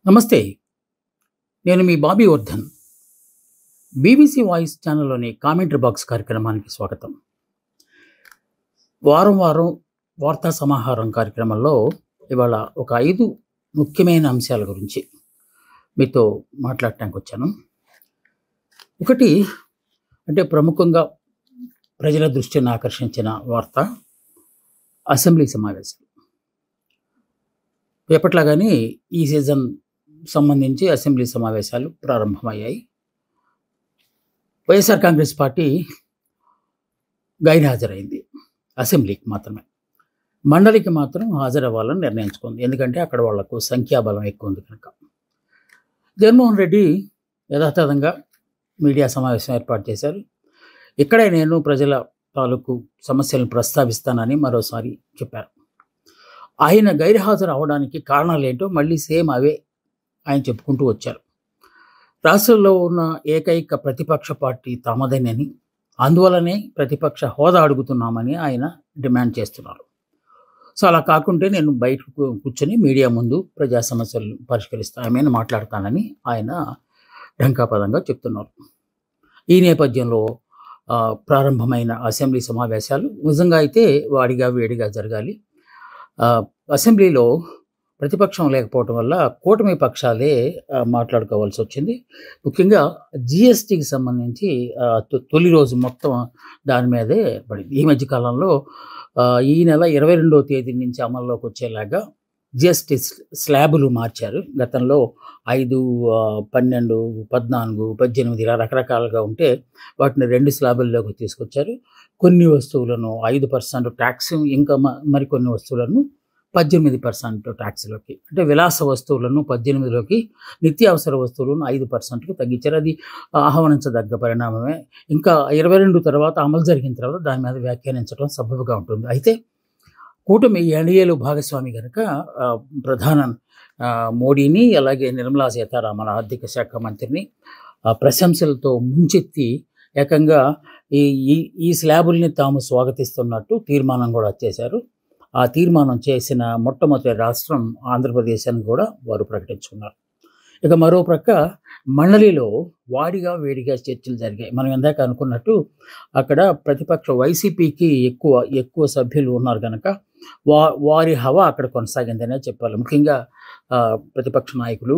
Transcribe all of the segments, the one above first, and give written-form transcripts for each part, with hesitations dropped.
నమస్తే. నేను మీ బాబీ వర్ధన్. బీబీసీ వాయిస్ ఛానల్‌లోని కామెంటరీ బాక్స్ కార్యక్రమానికి స్వాగతం. వారం వారం వార్తా సమాహారం కార్యక్రమంలో ఇవాళ ఒక 5 ముఖ్యమైన అంశాల గురించి మీతో మాట్లాడటానికొచ్చాను. ఒకటి అంటే ప్రముఖంగా ప్రజల దృష్టిని ఆకర్షించిన వార్త అసెంబ్లీ సమావేశాలు. ఎప్పట్లాగానే ఈ సీజన్ సంబంధించి అసెంబ్లీ సమావేశాలు ప్రారంభమయ్యాయి. వైఎస్ఆర్ కాంగ్రెస్ పార్టీ గైర్హాజరైంది. అసెంబ్లీకి మాత్రమే. మండలికి మాత్రం హాజరవ్వాలని నిర్ణయించుకుంది. ఎందుకంటే అక్కడ వాళ్లకు సంఖ్యాబలం ఎక్కువ ఉంది కనుక. జగన్మోహన్ రెడ్డి యథాతథంగా మీడియా సమావేశం ఏర్పాటు చేశారు. ఇక్కడే నేను ప్రజల తాలూకు సమస్యలను ప్రస్తావిస్తానని మరోసారి చెప్పారు. ఆయన గైర్హాజరు అవడానికి కారణాలు ఏంటో మళ్ళీ సేమ్ అవే ఆయన చెప్పుకుంటూ వచ్చారు. రాష్ట్రంలో ఉన్న ఏకైక ప్రతిపక్ష పార్టీ తమదేనని, అందువలనే ప్రతిపక్ష హోదా అడుగుతున్నామని ఆయన డిమాండ్ చేస్తున్నారు. సో అలా కాకుంటే నేను బయటకు కూర్చొని మీడియా ముందు ప్రజా సమస్యలు పరిష్కరిస్తామని మాట్లాడతానని ఆయన ఢంకాపదంగా చెప్తున్నారు. ఈ నేపథ్యంలో ప్రారంభమైన అసెంబ్లీ సమావేశాలు నిజంగా అయితే వాడిగా వేడిగా జరగాలి. అసెంబ్లీలో ప్రతిపక్షం లేకపోవటం వల్ల కూటమి పక్షాలే మాట్లాడుకోవాల్సి వచ్చింది. ముఖ్యంగా జిఎస్టీకి సంబంధించి తొలి రోజు మొత్తం దాని మీదే పడింది. ఈ మధ్యకాలంలో ఈ నెల 22వ తేదీ నుంచి అమల్లోకి వచ్చేలాగా జిఎస్టీ స్లాబులు మార్చారు. గతంలో 5, 12, 14, 18 ఇలా రకరకాలుగా ఉంటే వాటిని 2 స్లాబుల్లోకి తీసుకొచ్చారు. కొన్ని వస్తువులను 5% ట్యాక్స్, ఇంకా మరికొన్ని వస్తువులను 18% ట్యాక్స్లోకి, అంటే విలాస వస్తువులను 18లోకి, నిత్యావసర వస్తువులను 5%కు తగ్గించారు. అది ఆహ్వానించదగ్గ పరిణామమే. ఇంకా 22 తర్వాత అమలు జరిగిన తర్వాత దాని మీద వ్యాఖ్యానించడం సబబుగా ఉంటుంది. అయితే కూటమి ఎన్డీఏలో భాగస్వామి కనుక ప్రధాన మోడీని, అలాగే నిర్మలా సీతారామన్ ఆర్థిక శాఖ మంత్రిని ప్రశంసలతో ముంచెత్తి ఏకంగా ఈ స్లాబుల్ని తాము స్వాగతిస్తున్నట్టు తీర్మానం కూడా చేశారు. ఆ తీర్మానం చేసిన మొట్టమొదటి రాష్ట్రం ఆంధ్రప్రదేశ్ అని కూడా వారు ప్రకటించుకున్నారు. ఇక మరో ప్రక్క మండలిలో వాడిగా వేడిగా చర్చలు జరిగాయి. మనం ఇందాక అనుకున్నట్టు అక్కడ ప్రతిపక్ష వైసీపీకి ఎక్కువ సభ్యులు ఉన్నారు కనుక వారి హవా అక్కడ కొనసాగిందనే చెప్పాలి. ముఖ్యంగా ప్రతిపక్ష నాయకులు,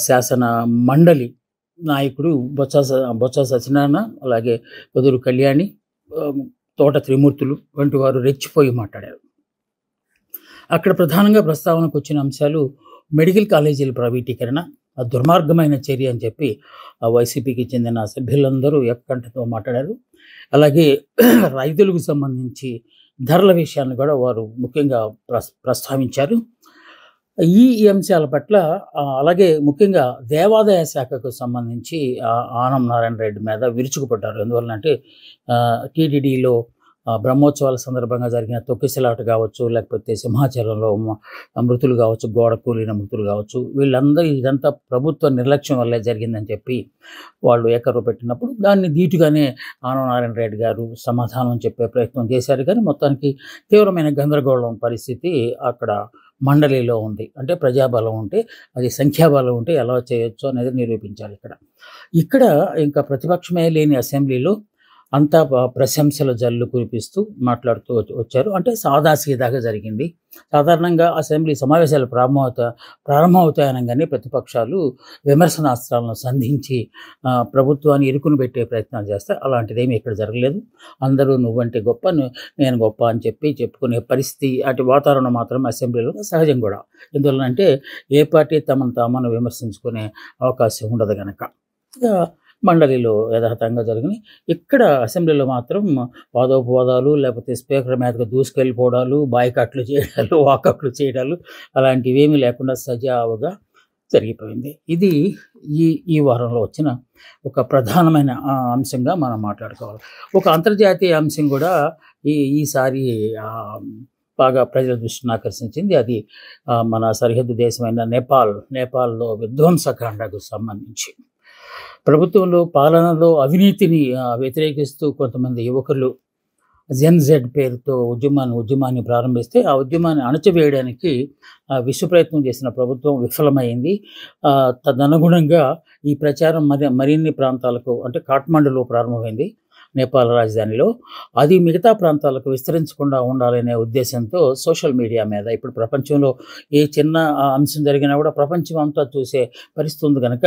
శాసన మండలి నాయకుడు బొత్స సత్యనారాయణ, అలాగే కొదురు కళ్యాణి, తోట త్రిమూర్తులు వంటి వారు రెచ్చిపోయి మాట్లాడారు. అక్కడ ప్రధానంగా ప్రస్తావనకు వచ్చిన అంశాలు మెడికల్ కాలేజీల ప్రైవేటీకరణ, దుర్మార్గమైన చర్య అని చెప్పి వైసీపీకి చెందిన సభ్యులందరూ ఏకకంఠతో మాట్లాడారు. అలాగే రైతులకు సంబంధించి ధరల విషయాన్ని కూడా వారు ముఖ్యంగా ప్రస్తావించారు. ఈ అంశాల పట్ల అలాగే ముఖ్యంగా దేవాదాయ శాఖకు సంబంధించి ఆనం నారాయణ రెడ్డి మీద విరుచుకుపడ్డారు. ఎందువల్లంటే టీటీడీలో బ్రహ్మోత్సవాల సందర్భంగా జరిగిన తొక్కిసలాట కావచ్చు, లేకపోతే సింహాచలంలో మృతులు కావచ్చు, గోడ కూలిన మృతులు కావచ్చు, వీళ్ళందరూ ఇదంతా ప్రభుత్వ నిర్లక్ష్యం వల్లే జరిగిందని చెప్పి వాళ్ళు ఏకరువు పెట్టినప్పుడు దాన్ని ధీటుగానే ఆనం నారాయణ రెడ్డి గారు సమాధానం చెప్పే ప్రయత్నం చేశారు. కానీ మొత్తానికి తీవ్రమైన గందరగోళం పరిస్థితి అక్కడ మండలిలో ఉంది. అంటే ప్రజాబలం ఉంటే, అది సంఖ్యాబలం ఉంటే ఎలా చేయొచ్చు అనేది నిరూపించాలి. ఇక్కడ ఇంకా ప్రతిపక్షమే లేని అసెంబ్లీలో అంతా ప్రశంసల జల్లు కురిపిస్తూ మాట్లాడుతూ వచ్చారు. అంటే సాదాసీదాగా జరిగింది. సాధారణంగా అసెంబ్లీ సమావేశాలు ప్రారంభమవుతాయనగానే ప్రతిపక్షాలు విమర్శనాస్త్రాలను సంధించి ప్రభుత్వాన్ని ఇరుకుని పెట్టే ప్రయత్నాలు చేస్తే అలాంటిదేమీ ఇక్కడ జరగలేదు. అందరూ నువ్వంటే గొప్ప, నేను గొప్ప అని చెప్పుకునే పరిస్థితి, అటు వాతావరణం మాత్రం అసెంబ్లీలో సహజం కూడా. ఎందువల్లంటే ఏ పార్టీ తామను విమర్శించుకునే అవకాశం ఉండదు కనుక. మండలిలో యథాతథంగా జరిగినాయి. ఇక్కడ అసెంబ్లీలో మాత్రం వాదోపవాదాలు, లేకపోతే స్పీకర్ మీదకు దూసుకెళ్ళిపోవడాలు, బాయ్కాట్లు చేయడాలు, వాకౌట్లు చేయడాలు అలాంటివి ఏమీ లేకుండా సజావుగా జరిగిపోయింది. ఇది ఈ వారంలో వచ్చిన ఒక ప్రధానమైన అంశంగా మనం మాట్లాడుకోవాలి. ఒక అంతర్జాతీయ అంశం కూడా ఈసారి బాగా ప్రజల దృష్టిని ఆకర్షించింది. అది మన సరిహద్దు దేశమైన నేపాల్లో విధ్వంసకాండకు సంబంధించి ప్రభుత్వంలో పాలనలో అవినీతిని వ్యతిరేకిస్తూ కొంతమంది యువకులు జెన్జెడ్ పేరుతో ఉద్యమాన్ని ప్రారంభిస్తే ఆ ఉద్యమాన్ని అణచివేయడానికి విశ్వ ప్రయత్నం చేసిన ప్రభుత్వం విఫలమైంది. తదనుగుణంగా ఈ ప్రచారం మరిన్ని ప్రాంతాలకు అంటే కాఠ్మండూలో ప్రారంభమైంది, నేపాల్ రాజధానిలో. అది మిగతా ప్రాంతాలకు విస్తరించకుండా ఉండాలనే ఉద్దేశంతో సోషల్ మీడియా మీద ఇప్పుడు ప్రపంచంలో ఏ చిన్న అంశం జరిగినా కూడా ప్రపంచం అంతా చూసే పరిస్థితి ఉంది కనుక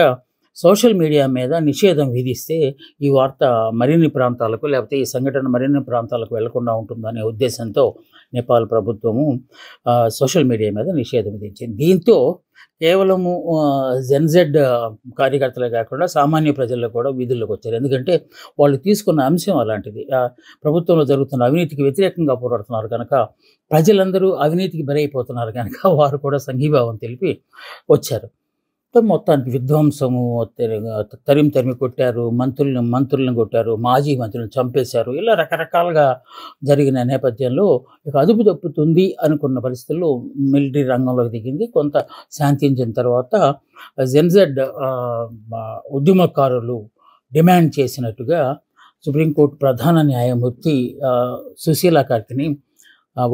సోషల్ మీడియా మీద నిషేధం విధిస్తే ఈ వార్త మరిన్ని ప్రాంతాలకు లేకపోతే ఈ సంఘటన మరిన్ని ప్రాంతాలకు వెళ్లకుండా ఉంటుందనే ఉద్దేశంతో నేపాల్ ప్రభుత్వము సోషల్ మీడియా మీద నిషేధం విధించింది. దీంతో కేవలము జెన్జెడ్ కార్యకర్తలే కాకుండా సామాన్య ప్రజల్లో కూడా వీధుల్లోకి వచ్చారు. ఎందుకంటే వాళ్ళు తీసుకున్న అంశం అలాంటిది. ప్రభుత్వంలో జరుగుతున్న అవినీతికి వ్యతిరేకంగా పోరాడుతున్నారు కనుక ప్రజలందరూ అవినీతికి బరైపోతున్నారు కనుక వారు కూడా సంఘీభావం తెలిపి వచ్చారు. మొత్తానికి విధ్వంసము, తరిమి కొట్టారు, మంత్రులను కొట్టారు, మాజీ మంత్రులను చంపేశారు. ఇలా రకరకాలుగా జరిగిన నేపథ్యంలో ఇక అదుపు తప్పుతుంది అనుకున్న పరిస్థితుల్లో మిలిటరీ రంగంలోకి దిగింది. కొంత శాంతించిన తర్వాత జెన్జెడ్ ఉద్యమకారులు డిమాండ్ చేసినట్టుగా సుప్రీంకోర్టు ప్రధాన న్యాయమూర్తి సుశీలా కార్తిని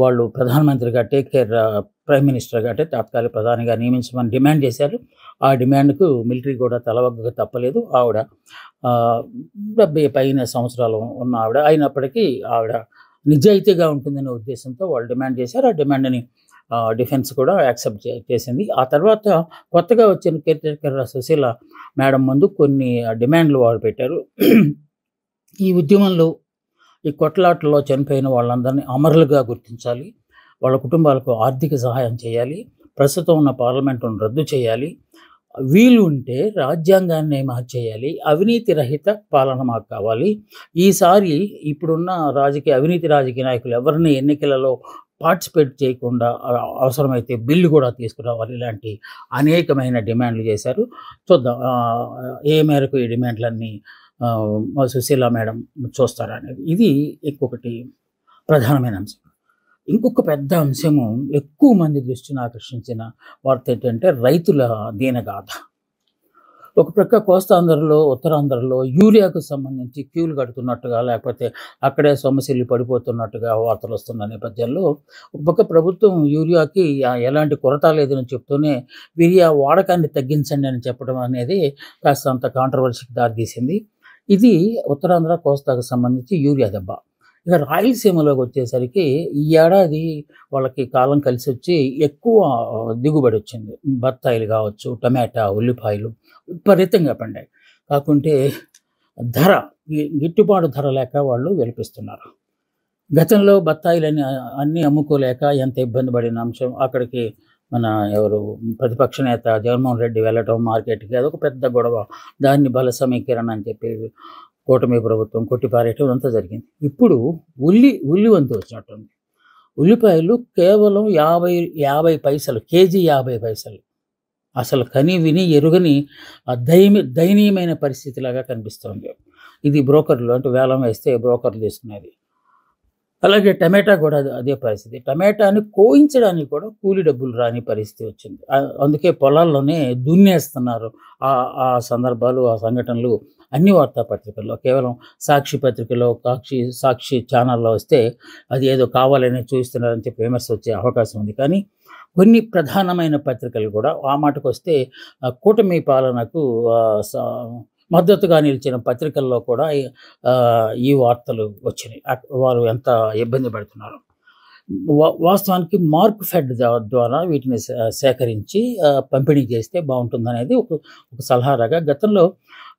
వాళ్ళు ప్రధానమంత్రిగా ప్రైమ్ మినిస్టర్గా అంటే తాత్కాలిక ప్రధానిగా నియమించమని డిమాండ్ చేశారు. ఆ డిమాండ్కు మిలిటరీ కూడా తలవగ్గక తప్పలేదు. ఆవిడ 70 పైన సంవత్సరాలు ఉన్న ఆవిడ అయినప్పటికీ ఆవిడ నిజాయితీగా ఉంటుందనే ఉద్దేశంతో వాళ్ళు డిమాండ్ చేశారు. ఆ డిమాండ్ని డిఫెన్స్ కూడా యాక్సెప్ట్ చేసింది. ఆ తర్వాత కొత్తగా వచ్చిన కేర్టేకర్ సుశీల మేడం ముందు కొన్ని డిమాండ్లు వారు పెట్టారు. ఈ ఉద్యమంలో ఈ కొట్లాటల్లో చనిపోయిన వాళ్ళందరినీ అమరులుగా గుర్తించాలి, వాళ్ళ కుటుంబాలకు ఆర్థిక సహాయం చేయాలి, ప్రస్తుతం ఉన్న పార్లమెంటును రద్దు చేయాలి, వీలు ఉంటే రాజ్యాంగాన్ని మార్చేయాలి, అవినీతి రహిత పాలన మాకు కావాలి, ఈసారి ఇప్పుడున్న అవినీతి రాజకీయ నాయకులు ఎవరిని ఎన్నికలలో పార్టిసిపేట్ చేయకుండా అవసరమైతే బిల్లు కూడా తీసుకురావాలి. ఇలాంటి అనేకమైన డిమాండ్లు చేశారు. చూద్దాం ఏ మేరకు ఈ డిమాండ్లన్నీ సుశీలా మేడం చూస్తారనేది. ఇది ఇంకొకటి ప్రధానమైన అంశం. ఇంకొక పెద్ద అంశము ఎక్కువ మంది దృష్టిని ఆకర్షించిన వార్త ఏంటంటే రైతుల దీనగాథ. ఒక ప్రక్క కోస్తాంధ్రలో, ఉత్తరాంధ్రలో యూరియాకు సంబంధించి క్యూలు కడుతున్నట్టుగా లేకపోతే అక్కడే సొమ్మసిల్లి పడిపోతున్నట్టుగా వార్తలు వస్తున్న నేపథ్యంలో ఒక పక్క ప్రభుత్వం యూరియాకి ఎలాంటి కొరత లేదని చెప్తూనే యూరియా వాడకాన్ని తగ్గించండి అని చెప్పడం అనేది కాస్తంత కాంట్రవర్సీకి దారితీసింది. ఇది ఉత్తరాంధ్ర కోస్తాకు సంబంధించి యూరియా దెబ్బ. ఇక రాయలసీమలోకి వచ్చేసరికి ఈ ఏడాది వాళ్ళకి కాలం కలిసి వచ్చి ఎక్కువ దిగుబడి వచ్చింది. బత్తాయిలు కావచ్చు, టమాటా, ఉల్లిపాయలు విపరీతంగా పండాయి. కాకుంటే గిట్టుబాటు ధర లేక వాళ్ళు విలపిస్తున్నారు. గతంలో బత్తాయిలని అన్నీ అమ్ముకోలేక ఎంత ఇబ్బంది పడిన అంశం. అక్కడికి మన ప్రతిపక్ష నేత జగన్మోహన్ రెడ్డి వెళ్ళటం మార్కెట్కి, అదొక పెద్ద గొడవ. దాన్ని బల సమీకరణ అని చెప్పి కూటమి ప్రభుత్వం కొట్టిపారేయటం అంతా జరిగింది. ఇప్పుడు ఉల్లి వంతు వచ్చినట్టుంది. ఉల్లిపాయలు కేవలం 50 పైసలు కేజీ, 50 పైసలు. అసలు కని విని ఎరుగని దయనీయమైన పరిస్థితిలాగా కనిపిస్తోంది. ఇది బ్రోకర్లు అంటే వేలం వేస్తే బ్రోకర్లు తీసుకునేది. అలాగే టమాటా కూడా అదే పరిస్థితి. టమాటాని కోయించడానికి కూడా కూలి డబ్బులు రాని పరిస్థితి వచ్చింది. అందుకే పొలాల్లోనే దున్నేస్తున్నారు. ఆ సందర్భాలు, ఆ సంఘటనలు అన్ని వార్తాపత్రికల్లో, కేవలం సాక్షి పత్రికలో, సాక్షి ఛానల్లో వస్తే అది ఏదో కావాలని చూస్తున్నారని చెప్పి విమర్శ వచ్చే అవకాశం ఉంది. కానీ కొన్ని ప్రధానమైన పత్రికలు కూడా ఆ మాటకు వస్తే కూటమి పాలనకు మద్దతుగా నిలిచిన పత్రికల్లో కూడా ఈ వార్తలు వచ్చినాయి. వారు ఎంత ఇబ్బంది పడుతున్నారు. వాస్తవానికి మార్క్ ఫెడ్ ద్వారా వీటిని సేకరించి పంపిణీ చేస్తే బాగుంటుందనేది ఒక సలహాగా గతంలో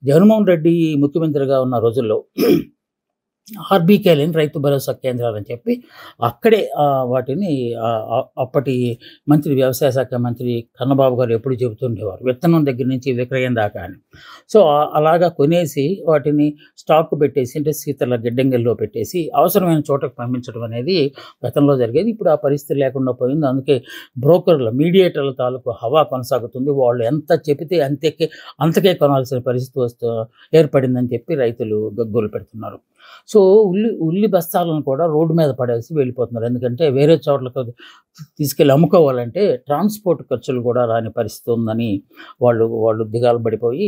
జగన్మోహన్ రెడ్డి ముఖ్యమంత్రిగా ఉన్న రోజుల్లో ఆర్బీకేలని రైతు భరోసా కేంద్రాలని చెప్పి అక్కడే వాటిని అప్పటి వ్యవసాయ శాఖ మంత్రి కన్నబాబు గారు ఎప్పుడు చెబుతుండేవారు, విత్తనం దగ్గర నుంచి విక్రయం దాకా అని. సో అలాగా కొనేసి వాటిని స్టాక్ పెట్టేసి అంటే శీతల గిడ్డంగిల్లో పెట్టేసి అవసరమైన చోటకు పంపించడం అనేది గతంలో జరిగేది. ఇప్పుడు ఆ పరిస్థితి లేకుండా పోయింది. అందుకే బ్రోకర్ల, మీడియేటర్ల తాలూకు హవా కొనసాగుతుంది. వాళ్ళు ఎంత చెబితే అంతకే కొనాల్సిన పరిస్థితి ఏర్పడిందని చెప్పి రైతులు గగ్గోలు పెడుతున్నారు. సో ఉల్లి బస్తాలను కూడా రోడ్డు మీద పడేసి వెళ్ళిపోతున్నారు. ఎందుకంటే వేరే చోట్లకు తీసుకెళ్ళి అమ్ముకోవాలంటే ట్రాన్స్పోర్ట్ ఖర్చులు కూడా రాని పరిస్థితి ఉందని వాళ్ళు దిగాలు పడిపోయి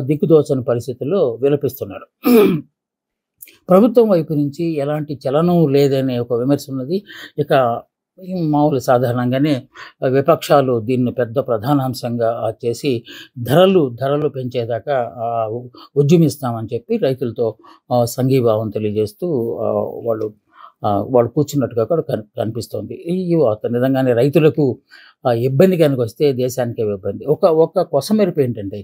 దిక్కుదోచని పరిస్థితుల్లో విలపిస్తున్నారు. ప్రభుత్వం వైపు నుంచి ఎలాంటి చలనం లేదనే ఒక విమర్శ ఉన్నది. ఇక ఈ మామూలు సాధారణంగానే విపక్షాలు దీన్ని పెద్ద ప్రధానాంశంగా చేసి ధరలు పెంచేదాకా ఉద్యమిస్తామని చెప్పి రైతులతో సంఘీభావం తెలియజేస్తూ వాళ్ళు వాళ్ళు కూర్చున్నట్టుగా కూడా కనిపిస్తోంది. ఈ వార్త నిజంగానే రైతులకు ఇబ్బంది కనుక వస్తే దేశానికే ఇబ్బంది. ఒక కొసమెరుపు ఏంటంటే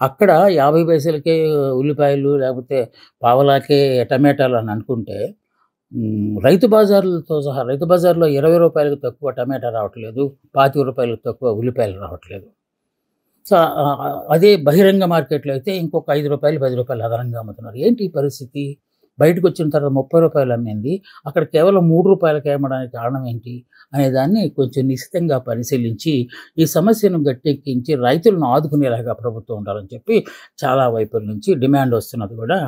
అక్కడ 50 పైసలకే ఉల్లిపాయలు లేకపోతే పావలాకే టమాటాలు అని అనుకుంటే రైతు బజార్లతో సహా రైతు బజార్లో 20 రూపాయలకు తక్కువ టమాటా రావట్లేదు, 25 రూపాయలకు తక్కువ ఉల్లిపాయలు రావట్లేదు. సో అదే బహిరంగ మార్కెట్లో అయితే ఇంకొక 5 రూపాయలు 10 రూపాయలు అదనంగా అమ్ముతున్నారు. ఏంటి ఈ పరిస్థితి? బయటకు వచ్చిన తర్వాత 30 రూపాయలు అమ్మింది అక్కడ కేవలం 3 రూపాయలకి అమ్మడానికి కారణం ఏంటి అనే దాన్ని కొంచెం నిశితంగా పరిశీలించి ఈ సమస్యను గట్టెక్కించి రైతులను ఆదుకునేలాగా ప్రభుత్వం ఉండాలని చెప్పి చాలా వైపుల నుంచి డిమాండ్ వస్తున్నది కూడా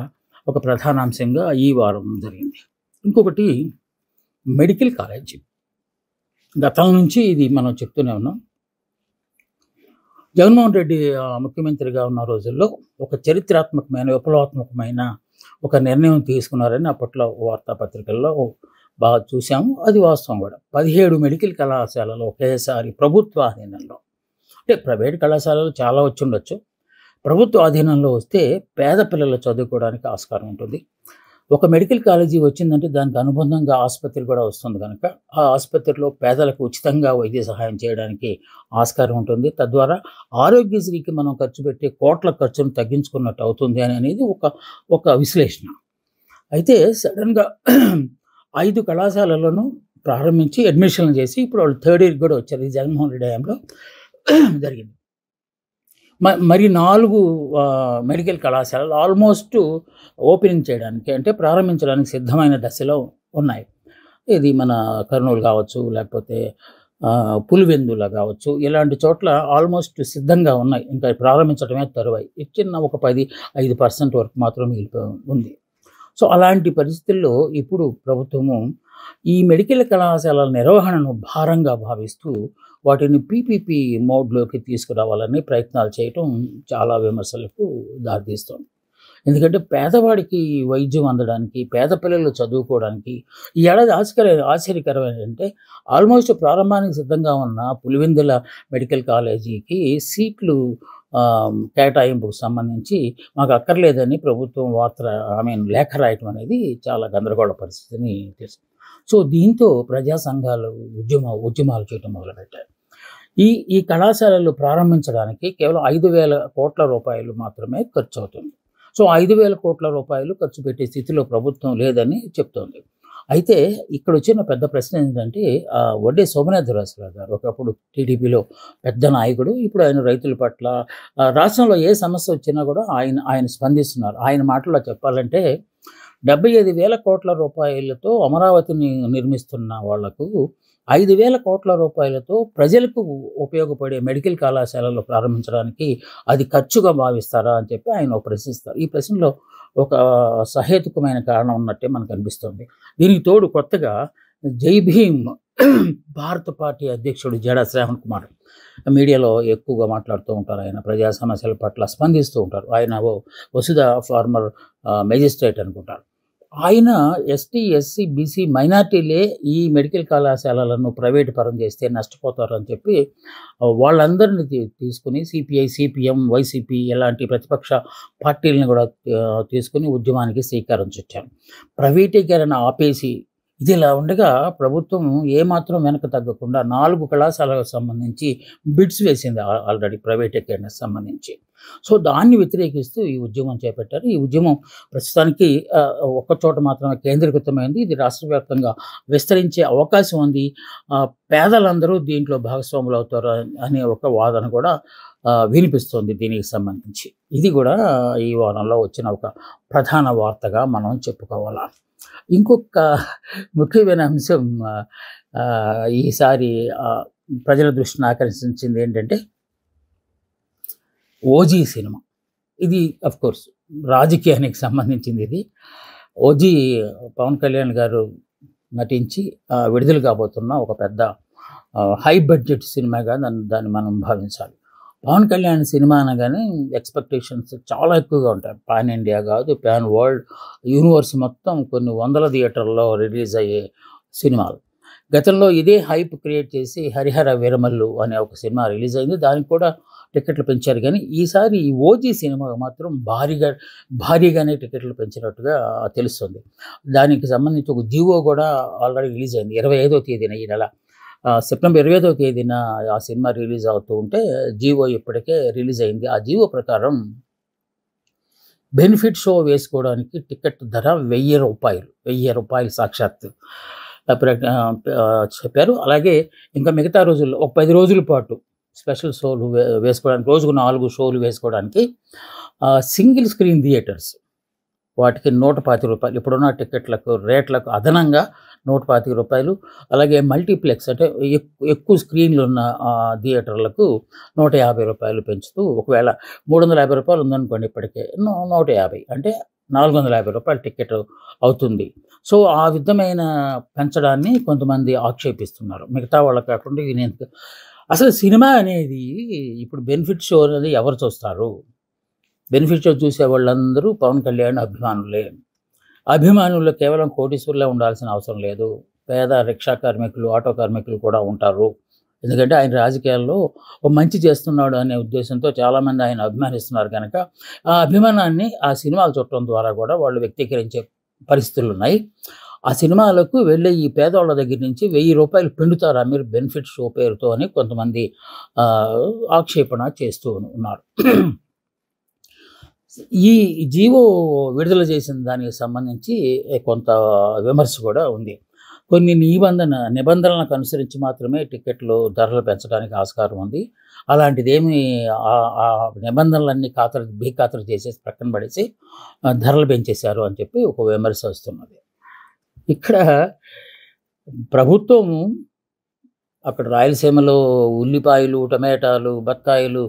ఒక ప్రధానాంశంగా ఈ వారం జరిగింది. ఇంకొకటి మెడికల్ కాలేజీ. గతం నుంచి ఇది మనం చెప్తూనే ఉన్నాం. జగన్మోహన్ రెడ్డి ముఖ్యమంత్రిగా ఉన్న రోజుల్లో ఒక చరిత్రాత్మకమైన విప్లవాత్మకమైన ఒక నిర్ణయం తీసుకున్నారని అప్పట్లో వార్తాపత్రికల్లో బాగా చూసాము. అది వాస్తవం కూడా. 17 మెడికల్ కళాశాలలు ఒకేసారి ప్రభుత్వ ఆధీనంలో, అంటే ప్రైవేట్ కళాశాలలు చాలా వచ్చి ఉండొచ్చు, ప్రభుత్వ ఆధీనంలో వస్తే పేద పిల్లలు చదువుకోవడానికి ఆస్కారం ఉంటుంది. ఒక మెడికల్ కాలేజీ వచ్చిందంటే దానికి అనుబంధంగా ఆసుపత్రి కూడా వస్తుంది కనుక ఆ ఆసుపత్రిలో పేదలకు ఉచితంగా వైద్య సహాయం చేయడానికి ఆస్కారం ఉంటుంది. తద్వారా ఆరోగ్యశ్రీకి మనం ఖర్చు పెట్టే కోట్ల ఖర్చును తగ్గించుకున్నట్టు అవుతుంది అనేది ఒక విశ్లేషణ. అయితే సడన్గా 5 కళాశాలలను ప్రారంభించి అడ్మిషన్లు చేసి ఇప్పుడు వాళ్ళు 3rd ఇయర్ కూడా వచ్చారు. ఈ జగన్మోహన్ రెడ్డి హయాంలో జరిగింది. మరి 4 మెడికల్ కళాశాలలు ఆల్మోస్ట్ ఓపెనింగ్ చేయడానికి అంటే ప్రారంభించడానికి సిద్ధమైన దశలో ఉన్నాయి. ఇది మన కర్నూలు కావచ్చు, లేకపోతే పులివెందుల కావచ్చు, ఇలాంటి చోట్ల ఆల్మోస్ట్ సిద్ధంగా ఉన్నాయి. ఇంకా ప్రారంభించడమే తరువాయి. చిన్న ఒక 5% వరకు మాత్రం ఉంది. సో అలాంటి పరిస్థితుల్లో ఇప్పుడు ప్రభుత్వము ఈ మెడికల్ కళాశాలల నిర్వహణను భారంగా భావిస్తూ వాటిని పీపీపీ మోడ్లోకి తీసుకురావాలని ప్రయత్నాలు చేయటం చాలా విమర్శలకు దారితీస్తుంది. ఎందుకంటే పేదవాడికి వైద్యం అందడానికి, పేద పిల్లలు చదువుకోవడానికి ఈ ఏడాది ఆశ్చర్యకరమైన ఏంటంటే ఆల్మోస్ట్ ప్రారంభానికి సిద్ధంగా ఉన్న పులివెందుల మెడికల్ కాలేజీకి సీట్లు కేటాయింపుకు సంబంధించి మాకు అక్కర్లేదని ప్రభుత్వం లేఖ రాయటం అనేది చాలా గందరగోళ పరిస్థితిని తీసుకుంది. సో దీంతో ప్రజా సంఘాలు ఉద్యమాలు చేయడం మొదలుపెట్టారు. ఈ కళాశాలలు ప్రారంభించడానికి కేవలం 5,000 కోట్ల రూపాయలు మాత్రమే ఖర్చు అవుతుంది. సో 5,000 కోట్ల రూపాయలు ఖర్చు పెట్టే స్థితిలో ప్రభుత్వం లేదని చెప్తోంది. అయితే ఇక్కడ వచ్చిన పెద్ద ప్రశ్న ఏంటంటే వడ్డే సోమనాథరాజరావు గారు ఒకప్పుడు టీడీపీలో పెద్ద నాయకుడు. ఇప్పుడు ఆయన రైతుల పట్ల రాష్ట్రంలో ఏ సమస్య వచ్చినా కూడా ఆయన స్పందిస్తున్నారు. ఆయన మాటల్లో చెప్పాలంటే 75,000 కోట్ల రూపాయలతో అమరావతిని నిర్మిస్తున్న వాళ్లకు 5,000 కోట్ల రూపాయలతో ప్రజలకు ఉపయోగపడే మెడికల్ కళాశాలలు ప్రారంభించడానికి అది ఖర్చుగా భావిస్తారా అని చెప్పి ఆయన ప్రశ్నిస్తారు. ఈ ప్రశ్నలో ఒక సహేతుకమైన కారణం ఉన్నట్టే మనకు అనిపిస్తుంది. దీనికి తోడు కొత్తగా జై భీమ్ భారత పార్టీ అధ్యక్షుడు జడా శ్రావణ్ కుమార్ మీడియాలో ఎక్కువగా మాట్లాడుతూ ఉంటారు. ఆయన ప్రజా సమస్యల పట్ల స్పందిస్తూ ఉంటారు. ఆయన వసుధ ఫార్మర్ మేజిస్ట్రేట్ అనుకుంటారు. ఆయన ఎస్టీ, ఎస్సీ, బీసీ మైనార్టీలే ఈ మెడికల్ కళాశాలలను ప్రైవేటు పరం చేస్తే నష్టపోతారు అని చెప్పి వాళ్ళందరినీ తీసుకుని సిపిఐ, సిపిఎం, వైసీపీ ఇలాంటి ప్రతిపక్ష పార్టీలను కూడా తీసుకుని ఉద్యమానికి శ్రీకారం చుట్టారు. ప్రైవేటీకరణ ఆపేసి ఇది ఇలా ఉండగా ప్రభుత్వం ఏమాత్రం వెనక తగ్గకుండా 4 కళాశాలకు సంబంధించి బిడ్స్ వేసింది ఆల్రెడీ ప్రైవేటీకరణకు సంబంధించి. సో దాన్ని వ్యతిరేకిస్తూ ఈ ఉద్యమం చేపట్టారు. ఈ ఉద్యమం ప్రస్తుతానికి ఒక్కచోట మాత్రమే కేంద్రీకృతమైంది. ఇది రాష్ట్ర వ్యాప్తంగా విస్తరించే అవకాశం ఉంది. పేదలందరూ దీంట్లో భాగస్వాములు అవుతారు అనే ఒక వాదన కూడా వినిపిస్తోంది దీనికి సంబంధించి. ఇది కూడా ఈ వారంలో వచ్చిన ఒక ప్రధాన వార్తగా మనం చెప్పుకోవాలి. ఇంకొక ముఖ్యమైన అంశం ఈసారి ప్రజల దృష్టిని ఆకర్షించింది ఏంటంటే ఓజీ సినిమా. ఇది అఫ్కోర్స్ రాజకీయానికి సంబంధించింది. ఇది ఓజీ పవన్ కళ్యాణ్ గారు నటించి విడుదల కాబోతున్న ఒక పెద్ద హై బడ్జెట్ సినిమాగా దాన్ని మనం భావించాలి. పవన్ కళ్యాణ్ సినిమా అనగానే ఎక్స్పెక్టేషన్స్ చాలా ఎక్కువగా ఉంటాయి. పాన్ ఇండియా కాదు, పాన్ వరల్డ్, యూనివర్స్ మొత్తం కొన్ని వందల థియేటర్లలో రిలీజ్ అయ్యే సినిమాలు. గతంలో ఇదే హైప్ క్రియేట్ చేసి హరిహర వీరమల్లు అనే ఒక సినిమా రిలీజ్ అయింది. దానికి కూడా టికెట్లు పెంచారు. కానీ ఈసారి ఈ ఓజీ సినిమా మాత్రం భారీగానే టికెట్లు పెంచినట్టుగా తెలుస్తుంది. దానికి సంబంధించి ఒక జీవో కూడా ఆల్రెడీ రిలీజ్ అయింది 25వ తేదీన, ఈ నెల సెప్టెంబర్ 25వ తేదీన ఆ సినిమా రిలీజ్ అవుతూ ఉంటే జీవో ఇప్పటికే రిలీజ్ అయింది. ఆ జీవో ప్రకారం బెనిఫిట్ షో వేసుకోవడానికి టికెట్ ధర ₹1000 సాక్షాత్తు చెప్పారు. అలాగే ఇంకా మిగతా రోజుల్లో ఒక 10 రోజుల పాటు స్పెషల్ షోలు వేసుకోవడానికి, రోజుకు 4 షోలు వేసుకోవడానికి సింగిల్ స్క్రీన్ థియేటర్స్ వాటికి ₹125, ఇప్పుడున్న టికెట్లకు రేట్లకు అదనంగా ₹125. అలాగే మల్టీప్లెక్స్ అంటే ఎక్కువ స్క్రీన్లు ఉన్న థియేటర్లకు ₹150 పెంచుతూ, ఒకవేళ ₹350 ఉందనుకోండి ఇప్పటికే 150 అంటే ₹450 టికెట్ అవుతుంది. సో ఆ విధమైన పెంచడాన్ని కొంతమంది ఆక్షేపిస్తున్నారు. మిగతా వాళ్ళకు కాకుండా నేను అసలు సినిమా అనేది ఇప్పుడు బెనిఫిట్ షో అనేది ఎవరు చూస్తారు? బెనిఫిట్ షో చూసే వాళ్ళందరూ పవన్ కళ్యాణ్ అభిమానులే. అభిమానులు కేవలం కోటీశ్వరులే ఉండాల్సిన అవసరం లేదు. పేద రిక్షా కార్మికులు, ఆటో కార్మికులు కూడా ఉంటారు. ఎందుకంటే ఆయన రాజకీయాల్లో ఒక మంచి చేస్తున్నాడు అనే ఉద్దేశంతో చాలామంది ఆయన అభిమానిస్తున్నారు కనుక ఆ అభిమానాన్ని ఆ సినిమాలు చూడటం ద్వారా కూడా వాళ్ళు వ్యక్తీకరించే పరిస్థితులు ఉన్నాయి. ఆ సినిమాలకు వెళ్ళే ఈ పేదవాళ్ళ దగ్గర నుంచి ₹1000 పిండుతారా మీరు బెనిఫిట్ షో పేరుతో అని కొంతమంది ఆక్షేపణ చేస్తూ ఉన్నారు. ఈ జీవో విడుదల చేసిన దానికి సంబంధించి కొంత విమర్శ కూడా ఉంది. కొన్ని నిబంధనలకు అనుసరించి మాత్రమే టికెట్లు ధరలు పెంచడానికి ఆస్కారం ఉంది. అలాంటిదేమి ఆ నిబంధనలన్నీ బేఖాతరు చేసేసి పక్కన పడేసి ధరలు పెంచేశారు అని చెప్పి ఒక విమర్శ వస్తున్నది. ఇక్కడ ప్రభుత్వము అక్కడ రాయలసీమలో ఉల్లిపాయలు, టమాటాలు, బత్తాయిలు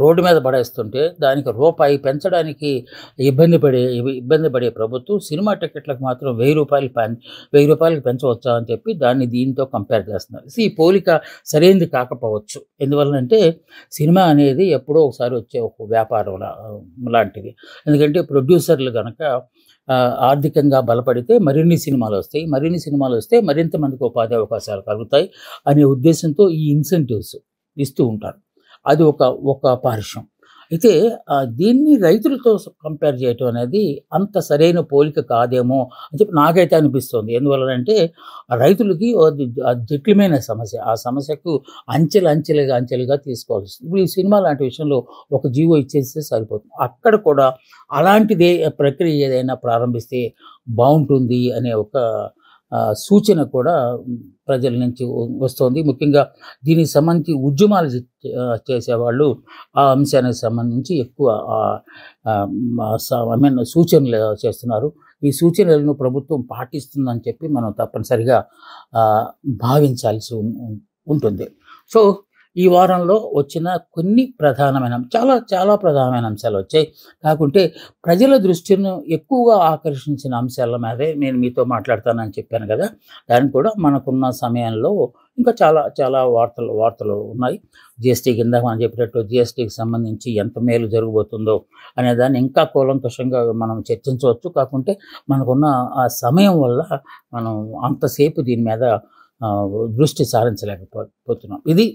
రోడ్డు మీద పడేస్తుంటే దానికి రూపాయి పెంచడానికి ఇబ్బంది పడే ప్రభుత్వం సినిమా టికెట్లకు మాత్రం ₹1000 పెంచవచ్చా అని చెప్పి దీంతో కంపేర్ చేస్తున్నారు. ఈ పోలిక సరైనది కాకపోవచ్చు. ఎందువల్లంటే సినిమా అనేది ఎప్పుడో ఒకసారి వచ్చే ఒక వ్యాపారం లాంటిది. ఎందుకంటే ప్రొడ్యూసర్లు కనుక ఆర్థికంగా బలపడితే మరిన్ని సినిమాలు వస్తే మరింత మందికి ఉపాధి అవకాశాలు కలుగుతాయి అనే ఉద్దేశంతో ఈ ఇన్సెంటివ్స్ ఇస్తూ ఉంటారు. అది ఒక పార్శ్వం. అయితే దీన్ని రైతులతో కంపేర్ చేయటం అనేది అంత సరైన పోలిక కాదేమో అని చెప్పి నాకైతే అనిపిస్తుంది. ఎందువల్లనంటే రైతులకి జటిలమైన సమస్య. ఆ సమస్యకు అంచెలుగా తీసుకోవాల్సి వస్తుంది. ఇప్పుడు ఈ సినిమా లాంటి విషయంలో ఒక జీవో ఇచ్చేస్తే సరిపోతుంది. అక్కడ కూడా అలాంటిదే ప్రక్రియ ఏదైనా ప్రారంభిస్తే బాగుంటుంది అనే ఒక సూచన కూడా ప్రజల నుంచి వస్తుంది. ముఖ్యంగా దీనికి సంబంధించి ఉద్యమాలు చేసేవాళ్ళు ఆ అంశానికి సంబంధించి ఎక్కువ సూచనలు చేస్తున్నారు. ఈ సూచనలను ప్రభుత్వం పాటిస్తుందని చెప్పి మనం తప్పనిసరిగా భావించాల్సి ఉంటుంది. సో ఈ వారంలో వచ్చిన కొన్ని చాలా ప్రధానమైన అంశాలు వచ్చాయి. కాకుంటే ప్రజల దృష్టిని ఎక్కువగా ఆకర్షించిన అంశాల మీదే నేను మీతో మాట్లాడతానని చెప్పాను కదా. దానికి కూడా మనకున్న సమయంలో ఇంకా చాలా వార్తలు ఉన్నాయి. జిఎస్టీ కింద మనం చెప్పినట్టు జిఎస్టీకి సంబంధించి ఎంత మేలు జరగబోతుందో అనే దాన్ని ఇంకా కూలంకషంగా మనం చర్చించవచ్చు. కాకుంటే మనకున్న ఆ సమయం వల్ల మనం అంతసేపు దీని మీద దృష్టి సారించలేకపోతున్నాం. ఇది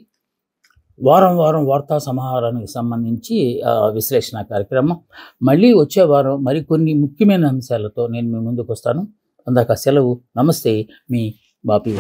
వారం వార్తా సమాహారానికి సంబంధించి విశ్లేషణ కార్యక్రమం. మళ్ళీ వచ్చే వారం మరికొన్ని ముఖ్యమైన అంశాలతో నేను మీ ముందుకు వస్తాను. అందాక సెలవు. నమస్తే, మీ బాపి.